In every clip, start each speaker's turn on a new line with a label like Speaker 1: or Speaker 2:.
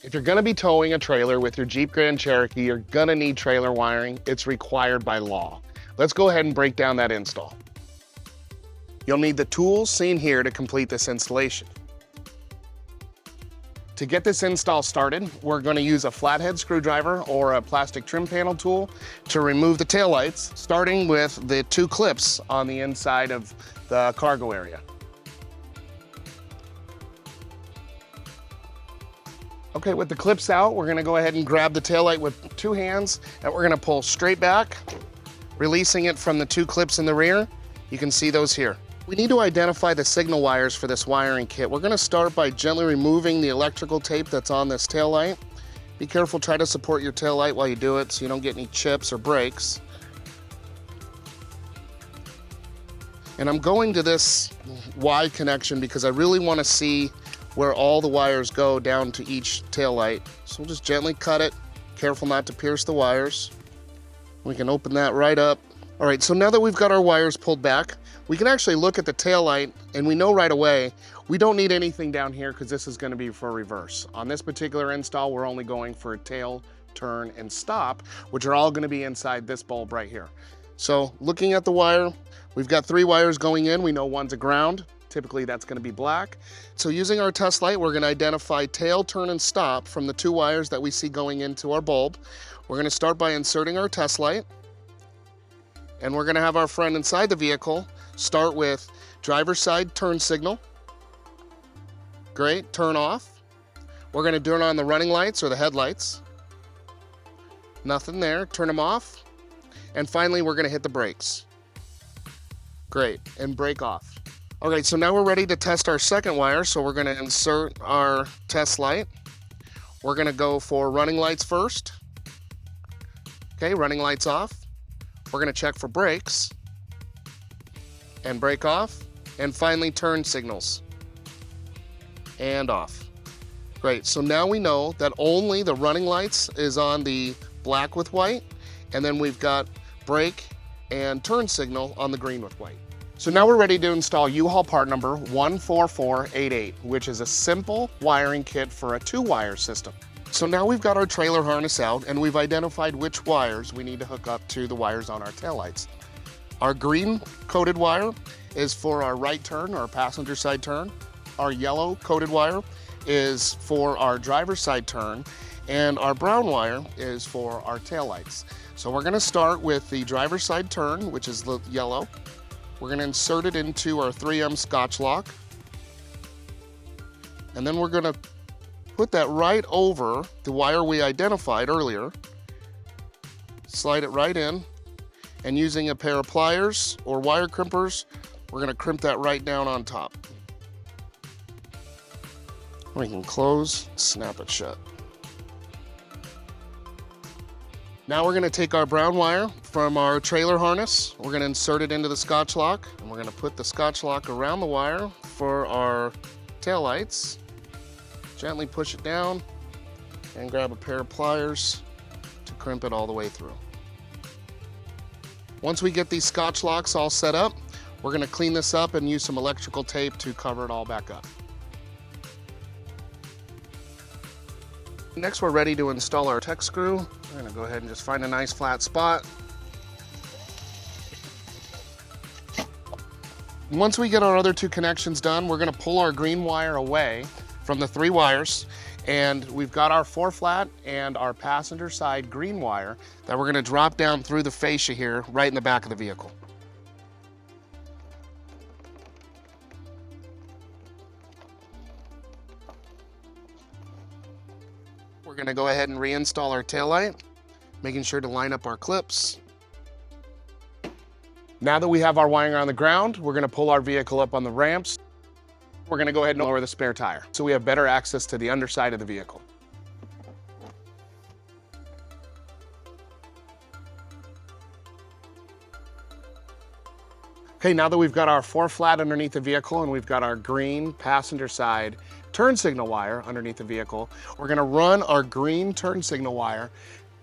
Speaker 1: If you're gonna be towing a trailer with your Jeep Grand Cherokee, you're gonna need trailer wiring. It's required by law. Let's go ahead and break down that install. You'll need the tools seen here to complete this installation. To get this install started, we're gonna use a flathead screwdriver or a plastic trim panel tool to remove the taillights, starting with the two clips on the inside of the cargo area. Okay, with the clips out, we're gonna go ahead and grab the taillight with two hands, and we're gonna pull straight back, releasing it from the two clips in the rear. You can see those here. We need to identify the signal wires for this wiring kit. We're gonna start by gently removing the electrical tape that's on this taillight. Be careful, try to support your taillight while you do it so you don't get any chips or breaks. And I'm going to this Y connection because I really wanna see where all the wires go down to each taillight. So we'll just gently cut it, careful not to pierce the wires. We can open that right up. All right, so now that we've got our wires pulled back, we can actually look at the taillight and we know right away, we don't need anything down here because this is gonna be for reverse. On this particular install, we're only going for tail, turn, and stop, which are all gonna be inside this bulb right here. So looking at the wire, we've got 3 wires going in. We know one's a ground. Typically that's gonna be black. So using our test light, we're gonna identify tail, turn, and stop from the 2 wires that we see going into our bulb. We're gonna start by inserting our test light, and we're gonna have our friend inside the vehicle start with driver's side turn signal. Great, turn off. We're gonna turn on the running lights or the headlights. Nothing there, turn them off. And finally, we're gonna hit the brakes. Great, and brake off. All right, so now we're ready to test our second wire. So we're gonna insert our test light. We're gonna go for running lights first. Okay, running lights off. We're gonna check for brakes and brake off. And finally, turn signals and off. Great, so now we know that only the running lights is on the black with white, and then we've got brake and turn signal on the green with white. So now we're ready to install U-Haul part number 14488, which is a simple wiring kit for a 2-wire system. So now we've got our trailer harness out and we've identified which wires we need to hook up to the wires on our taillights. Our green coated wire is for our right turn or passenger side turn. Our yellow coated wire is for our driver's side turn, and our brown wire is for our taillights. So we're gonna start with the driver's side turn, which is the yellow. We're gonna insert it into our 3M Scotch lock. And then we're gonna put that right over the wire we identified earlier. Slide it right in, and using a pair of pliers or wire crimpers, we're gonna crimp that right down on top. We can close, snap it shut. Now we're gonna take our brown wire from our trailer harness. We're gonna insert it into the Scotch lock, and we're gonna put the Scotch lock around the wire for our taillights. Gently push it down and grab a pair of pliers to crimp it all the way through. Once we get these Scotch locks all set up, we're gonna clean this up and use some electrical tape to cover it all back up. Next, we're ready to install our tech screw. We're gonna go ahead and just find a nice flat spot. Once we get our other 2 connections done, we're gonna pull our green wire away from the 3 wires, and we've got our 4-flat and our passenger side green wire that we're gonna drop down through the fascia here, right in the back of the vehicle. We're gonna go ahead and reinstall our taillight, making sure to line up our clips. Now that we have our wiring on the ground, we're gonna pull our vehicle up on the ramps. We're gonna go ahead and lower the spare tire so we have better access to the underside of the vehicle. Okay, now that we've got our 4-flat underneath the vehicle and we've got our green passenger side turn signal wire underneath the vehicle, we're gonna run our green turn signal wire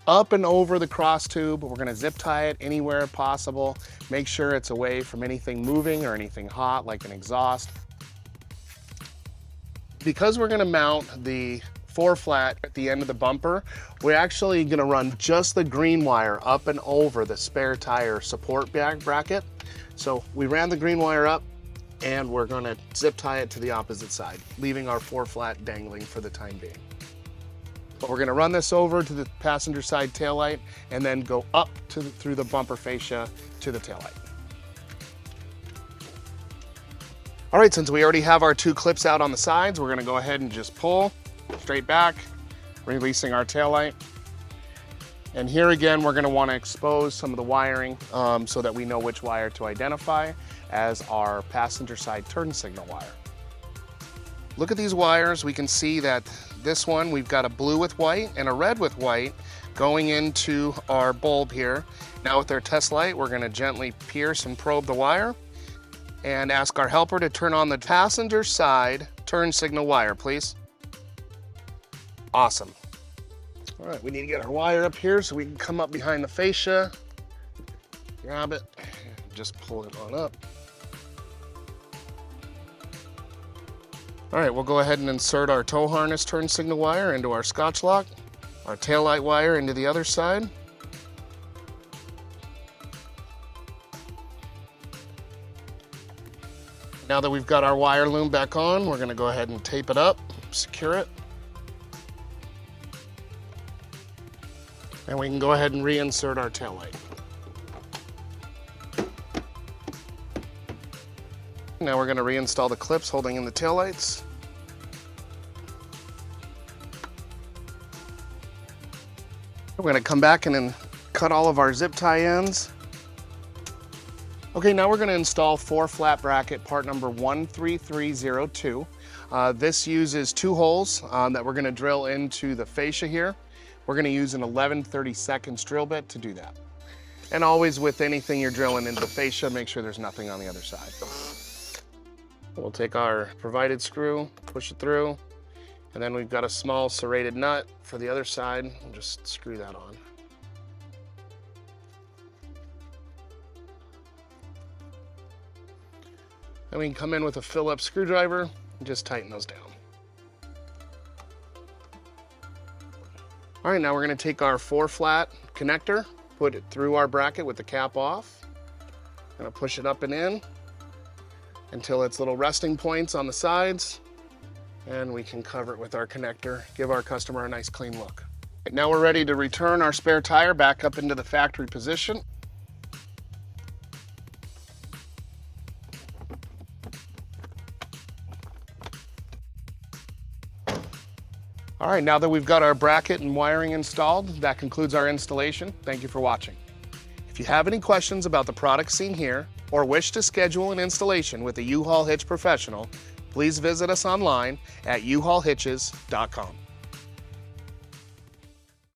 Speaker 1: up and over the cross tube. We're gonna zip tie it anywhere possible. Make sure it's away from anything moving or anything hot like an exhaust. Because we're gonna mount the 4 flat at the end of the bumper, we're actually gonna run just the green wire up and over the spare tire support bracket. So we ran the green wire up and we're gonna zip tie it to the opposite side, leaving our 4 flat dangling for the time being. But we're gonna run this over to the passenger side taillight and then go up through the bumper fascia to the taillight. All right, since we already have our 2 clips out on the sides, we're gonna go ahead and just pull straight back, releasing our taillight. And here again, we're gonna wanna expose some of the wiring so that we know which wire to identify as our passenger side turn signal wire. Look at these wires. We can see that this one, we've got a blue with white and a red with white going into our bulb here. Now with our test light, we're gonna gently pierce and probe the wire and ask our helper to turn on the passenger side turn signal wire, please. Awesome. All right, we need to get our wire up here so we can come up behind the fascia, grab it, and just pull it on up. All right, we'll go ahead and insert our tow harness turn signal wire into our Scotch lock, our taillight wire into the other side. Now that we've got our wire loom back on, we're gonna go ahead and tape it up, secure it. And we can go ahead and reinsert our taillight. Now we're gonna reinstall the clips holding in the taillights. We're gonna come back and then cut all of our zip tie ends. Okay, now we're gonna install 4 flat bracket part number 13302. This uses 2 holes that we're gonna drill into the fascia here. We're gonna use an 11/32 drill bit to do that. And always with anything you're drilling into the fascia, make sure there's nothing on the other side. We'll take our provided screw, push it through, and then we've got a small serrated nut for the other side. We'll just screw that on. Then we can come in with a Phillips screwdriver and just tighten those down. All right, now we're gonna take our 4 flat connector, put it through our bracket with the cap off. Gonna push it up and in until it's little resting points on the sides, and we can cover it with our connector, give our customer a nice clean look. Now we're ready to return our spare tire back up into the factory position. All right, now that we've got our bracket and wiring installed, that concludes our installation. Thank you for watching. If you have any questions about the products seen here, or wish to schedule an installation with a U-Haul Hitch professional, please visit us online at uhaulhitches.com.